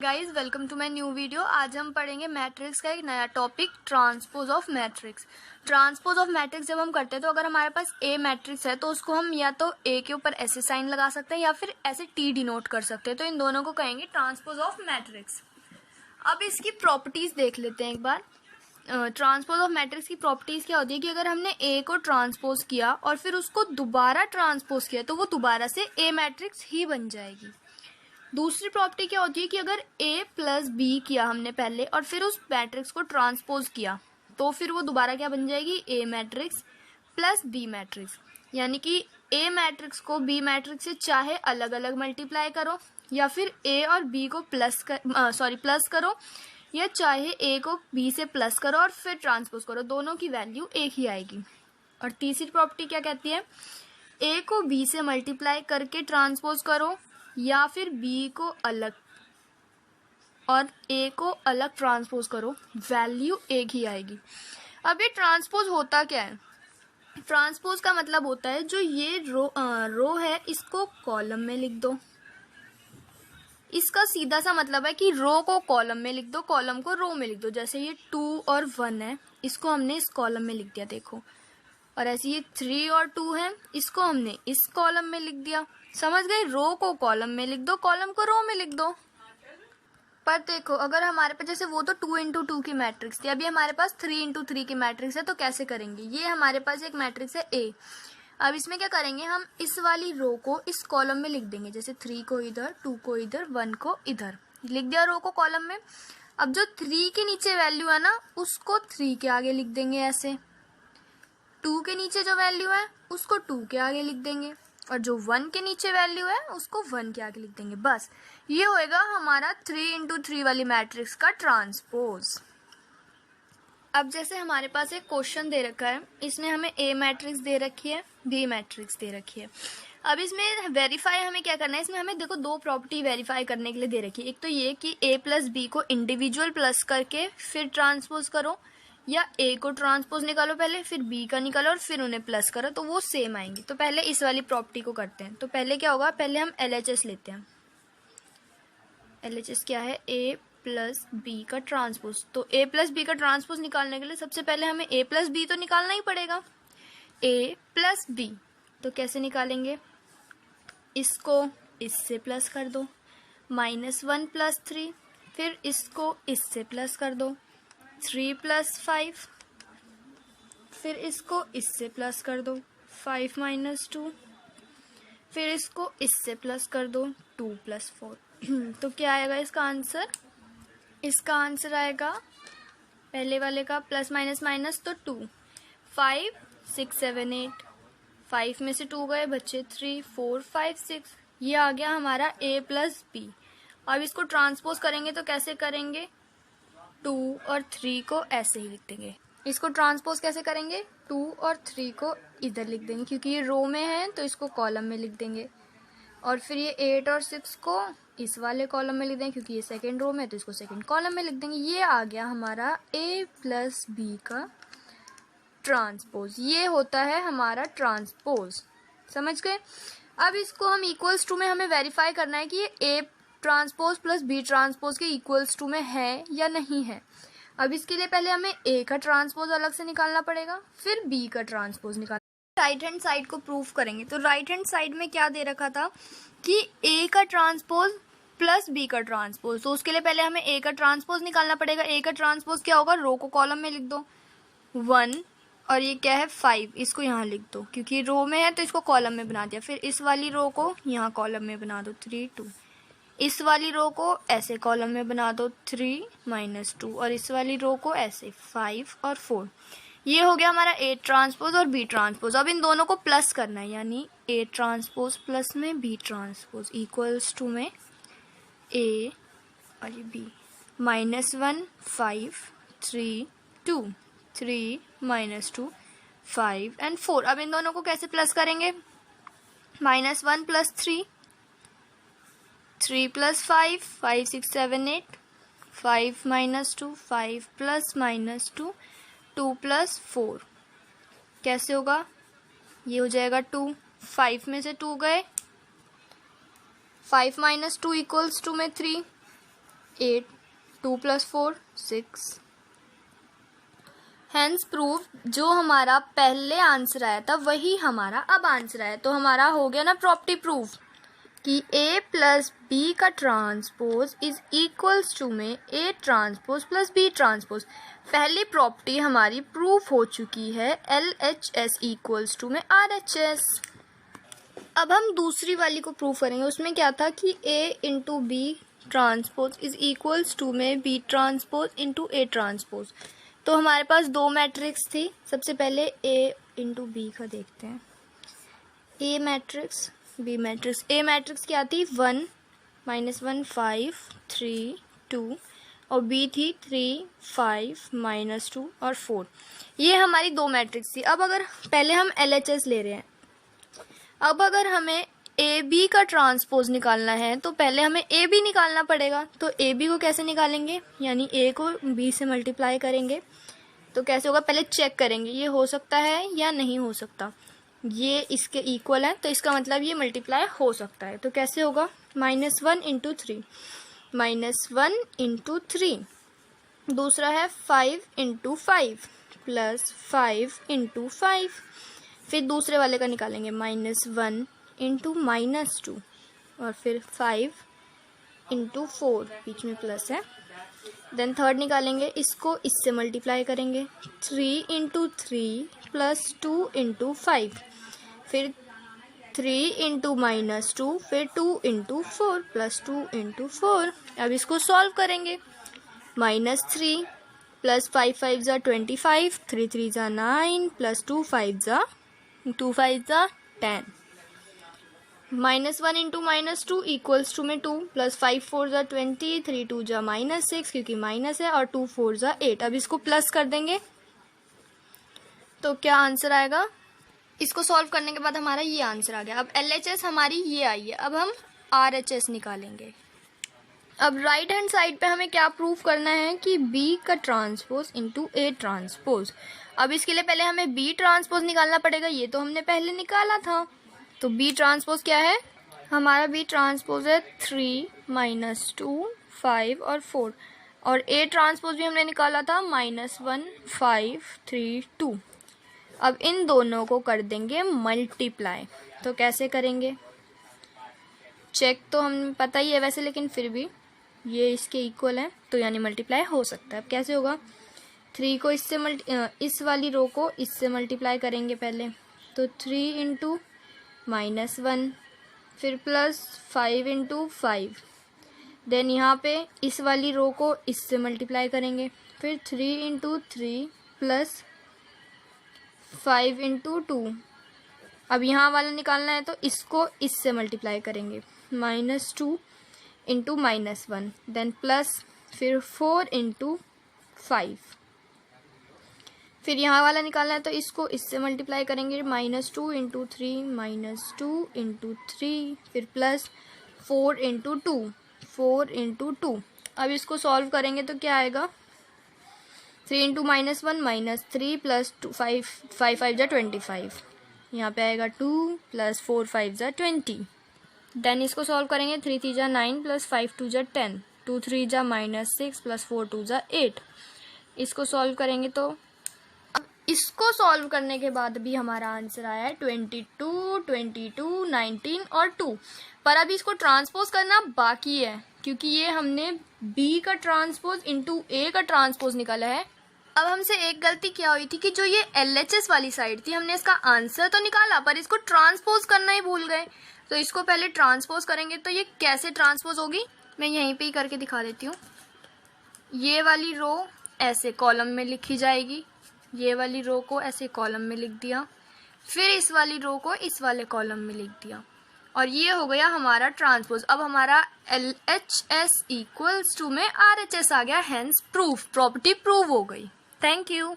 Guys welcome to my new video. आज हम पढ़ेंगे मैट्रिक्स का एक नया topic, transpose of matrix. Transpose of matrix जब हम करते हैं तो अगर हमारे पास ए मैट्रिक्स है तो उसको हम या तो ए के ऊपर ऐसे साइन लगा सकते हैं या फिर ऐसे टी डिनोट कर सकते हैं, तो इन दोनों को कहेंगे ट्रांसपोज ऑफ मैट्रिक्स। अब इसकी प्रॉपर्टीज देख लेते हैं एक बार। ट्रांसपोज ऑफ मैट्रिक्स की प्रॉपर्टीज क्या होती है कि अगर हमने ए को ट्रांसपोज किया और फिर उसको दोबारा ट्रांसपोज किया तो वो दोबारा से ए मैट्रिक्स ही बन जाएगी। दूसरी प्रॉपर्टी क्या होती है कि अगर a प्लस बी किया हमने पहले और फिर उस मैट्रिक्स को ट्रांसपोज किया तो फिर वो दोबारा क्या बन जाएगी, a matrix plus b matrix. यानी कि a मैट्रिक्स को b मैट्रिक्स से चाहे अलग अलग मल्टीप्लाई करो या फिर a और b को प्लस करो, या चाहे a को b से प्लस करो और फिर ट्रांसपोज करो, दोनों की वैल्यू एक ही आएगी। और तीसरी प्रॉपर्टी क्या कहती है, a को b से मल्टीप्लाई करके ट्रांसपोज करो या फिर b को अलग और a को अलग ट्रांसपोज करो, वैल्यू एक ही आएगी। अब ये ट्रांसपोज होता क्या है? ट्रांसपोज का मतलब होता है जो ये रो है इसको कॉलम में लिख दो। इसका सीधा सा मतलब है कि रो को कॉलम में लिख दो, कॉलम को रो में लिख दो। जैसे ये 2 और 1 है, इसको हमने इस कॉलम में लिख दिया, देखो। और ऐसे ये 3 और 2 है, इसको हमने इस कॉलम में लिख दिया। समझ गए? रो को कॉलम में लिख दो, कॉलम को रो में लिख दो। पर देखो अगर हमारे पास, जैसे वो तो 2 इंटू 2 की मैट्रिक्स थी, अभी हमारे पास 3 इंटू 3 की मैट्रिक्स है, तो कैसे करेंगे? ये हमारे पास एक मैट्रिक्स है ए। अब इसमें क्या करेंगे, हम इस वाली रो को इस कॉलम में लिख देंगे। जैसे 3 को इधर, 2 को इधर, 1 को इधर लिख दिया रो को कॉलम में। अब जो 3 के नीचे वैल्यू है ना, उसको 3 के आगे लिख देंगे ऐसे। 2 के नीचे जो वैल्यू है उसको 2 के आगे लिख देंगे, और जो 1 के नीचे वैल्यू है उसको 1 के आगे लिख देंगे। बस ये होएगा हमारा 3 इंटू 3 वाली मैट्रिक्स का ट्रांसपोज। अब जैसे हमारे पास एक क्वेश्चन दे रखा है, इसमें हमें ए मैट्रिक्स दे रखी है, बी मैट्रिक्स दे रखी है। अब इसमें वेरीफाई हमें क्या करना है, इसमें हमें देखो 2 प्रॉपर्टी वेरीफाई करने के लिए दे रखी है। एक तो ये कि ए प्लस बी को इंडिविजुअल प्लस करके फिर ट्रांसपोज करो, या ए को ट्रांसपोज निकालो पहले, फिर बी का निकालो और फिर उन्हें प्लस करो, तो वो सेम आएंगे। तो पहले इस वाली प्रॉपर्टी को करते हैं। तो पहले क्या होगा, पहले हम LHS लेते हैं। LHS क्या है, ए प्लस बी का ट्रांसपोज। तो ए प्लस बी का ट्रांसपोज निकालने के लिए सबसे पहले हमें ए प्लस बी तो निकालना ही पड़ेगा। ए प्लस बी तो कैसे निकालेंगे, इसको इससे प्लस कर दो, -1 प्लस 3, फिर इसको इससे प्लस कर दो, 3 प्लस 5, फिर इसको इससे प्लस कर दो, 5 माइनस 2, फिर इसको इससे प्लस कर दो, 2 प्लस 4। तो क्या आएगा इसका आंसर? इसका आंसर आएगा पहले वाले का प्लस माइनस माइनस तो 2, 5 6 7 8, 5 में से 2 गए, बच्चे 3 4 5 6। ये आ गया हमारा a प्लस बी। अब इसको ट्रांसपोज करेंगे तो कैसे करेंगे, 2 और 3 को ऐसे ही लिख देंगे। इसको ट्रांसपोज कैसे करेंगे, 2 और 3 को इधर लिख देंगे, क्योंकि ये रो में है तो इसको कॉलम में लिख देंगे। और फिर ये 8 और 6 को इस वाले कॉलम में लिख देंगे, क्योंकि ये सेकंड रो में है तो इसको सेकंड कॉलम में लिख देंगे। ये आ गया हमारा a प्लस बी का ट्रांसपोज। ये होता है हमारा ट्रांसपोज। समझ गए? अब इसको हम इक्वल्स टू में हमें वेरीफाई करना है कि ये a transpose plus B transpose के इक्वल्स टू में है या नहीं है। अब इसके लिए पहले हमें a का ट्रांसपोज अलग से निकालना पड़ेगा, फिर b का ट्रांसपोज निकालना। राइट हैंड साइड को प्रूफ करेंगे। तो राइट हैंड साइड में क्या दे रखा था कि a का ट्रांसपोज प्लस b का ट्रांसपोज। तो उसके लिए पहले हमें a का ट्रांसपोज निकालना पड़ेगा। a का ट्रांसपोज क्या होगा, रो को कॉलम में लिख दो, 1 और ये क्या है 5, इसको यहाँ लिख दो, क्योंकि रो में है तो इसको कॉलम में बना दिया। फिर इस वाली रो को यहाँ कॉलम में बना दो, 3 2। इस वाली रो को ऐसे कॉलम में बना दो, 3 माइनस 2, और इस वाली रो को ऐसे 5 और 4। ये हो गया हमारा A ट्रांसपोज और B ट्रांसपोज। अब इन दोनों को प्लस करना है, यानी A ट्रांसपोज प्लस में B ट्रांसपोज इक्वल्स टू में A और ये B, -1 5 3 2, 3 माइनस 2 5 एंड 4। अब इन दोनों को कैसे प्लस करेंगे, -1 plus 3, 3 plus 5, 5 6 7 8, 5 minus 2, 5 plus minus 2, 2 plus 4। कैसे होगा, ये हो जाएगा 2, 5 में से 2 गए, 5 माइनस 2 इक्वल्स टू में 3, 8, 2 + 4 6। हेंस प्रूव जो हमारा पहले आंसर आया था वही हमारा अब आंसर आया, तो हमारा हो गया ना प्रॉपर्टी प्रूफ कि A + B का ट्रांसपोज इज इक्वल्स टू में A ट्रांसपोज + B ट्रांसपोज। पहली प्रॉपर्टी हमारी प्रूफ हो चुकी है, LHS इक्वल्स टू में RHS। अब हम दूसरी वाली को प्रूव करेंगे, उसमें क्या था कि A × B transpose is equals to में B ट्रांसपोज × A ट्रांसपोज। तो हमारे पास दो मैट्रिक्स थी, सबसे पहले A × B का देखते हैं। A matrix, B matrix. A matrix क्या थी? 1 -1 5 3 2 और B थी 3 5 -2 और 4। ये हमारी दो मैट्रिक्स थी। अब अगर पहले हम LHS ले रहे हैं, अब अगर हमें AB का ट्रांसपोज निकालना है तो पहले हमें AB निकालना पड़ेगा। तो AB को कैसे निकालेंगे? यानी A को B से मल्टीप्लाई करेंगे। तो कैसे होगा? पहले चेक करेंगे ये हो सकता है या नहीं हो सकता। ये इसके इक्वल है तो इसका मतलब ये मल्टीप्लाई हो सकता है। तो कैसे होगा? -1 × 3 -1 × 3। दूसरा है 5 × 5 + 5 × 5। फिर दूसरे वाले का निकालेंगे -1 × -2 और फिर 5 × 4, बीच में प्लस है। देन थर्ड निकालेंगे, इसको इससे मल्टीप्लाई करेंगे 3 × 3 + 2 × 5, फिर 3 × -2, फिर 2 × 4 + 2 × 4। अब इसको सॉल्व करेंगे। -3 + 5 5 = 25, 3 3 = 9 + 2 5 = 2 5 = 10। -1 × -2 इक्वल्स टू में 2 + 5 4 = 20, 3 2 = -6 क्योंकि माइनस है और 2 4 = 8। अब इसको प्लस कर देंगे तो क्या आंसर आएगा? इसको सॉल्व करने के बाद हमारा ये आंसर आ गया। अब LHS हमारी ये आई है, अब हम RHS निकालेंगे। अब राइट हैंड साइड पे हमें क्या प्रूफ करना है कि B का ट्रांसपोज × A ट्रांसपोज। अब इसके लिए पहले हमें B ट्रांसपोज निकालना पड़ेगा, ये तो हमने पहले निकाला था। तो B ट्रांसपोज क्या है? हमारा B ट्रांसपोज है 3 -2 5 और 4 और A ट्रांसपोज भी हमने निकाला था -1 5 3 2। अब इन दोनों को कर देंगे मल्टीप्लाई। तो कैसे करेंगे? चेक तो हमें पता ही है वैसे, लेकिन फिर भी ये इसके इक्वल है तो यानी मल्टीप्लाई हो सकता है। अब कैसे होगा? 3 को इससे इस वाली रो को इससे मल्टीप्लाई करेंगे पहले, तो 3 × -1 फिर +5 × 5। देन यहाँ पे इस वाली रो को इससे मल्टीप्लाई करेंगे, फिर 3 × 3 + 5 × 2। अब यहाँ वाला निकालना है तो इसको इससे मल्टीप्लाई करेंगे, -2 × -1 देन प्लस फिर 4 × 5। फिर यहाँ वाला निकालना है तो इसको इससे मल्टीप्लाई करेंगे, -2 × 3 -2 × 3 फिर +4 × 2 4 × 2। अब इसको सॉल्व करेंगे तो क्या आएगा? 3 × -1 -3 + 2 5 5 5 = 25। यहाँ पे आएगा 2 + 4 5 = 20। देन इसको सॉल्व करेंगे, 3 3 = 9 + 5 2 = 10, 2 3 = -6 + 4 2 = 8। इसको सॉल्व करेंगे तो अब इसको सॉल्व करने के बाद भी हमारा आंसर आया है 22 22 19 और 2। पर अभी इसको ट्रांसपोज करना बाकी है क्योंकि ये हमने B का ट्रांसपोज × A का ट्रांसपोज निकाला है। अब हमसे एक गलती क्या हुई थी कि जो ये LHS वाली साइड थी हमने इसका आंसर तो निकाला पर इसको ट्रांसपोज करना ही भूल गए। तो इसको पहले ट्रांसपोज करेंगे। तो ये कैसे ट्रांसपोज होगी मैं यहीं पे ही करके दिखा देती हूँ। ये वाली रो ऐसे कॉलम में लिखी जाएगी, ये वाली रो को ऐसे कॉलम में लिख दिया, फिर इस वाली रो को इस वाले कॉलम में लिख दिया और ये हो गया हमारा ट्रांसपोज। अब हमारा LHS इक्वल्स टू में RHS आ गया, हेंस प्रूफ प्रॉपर्टी प्रूव हो गई। Thank you.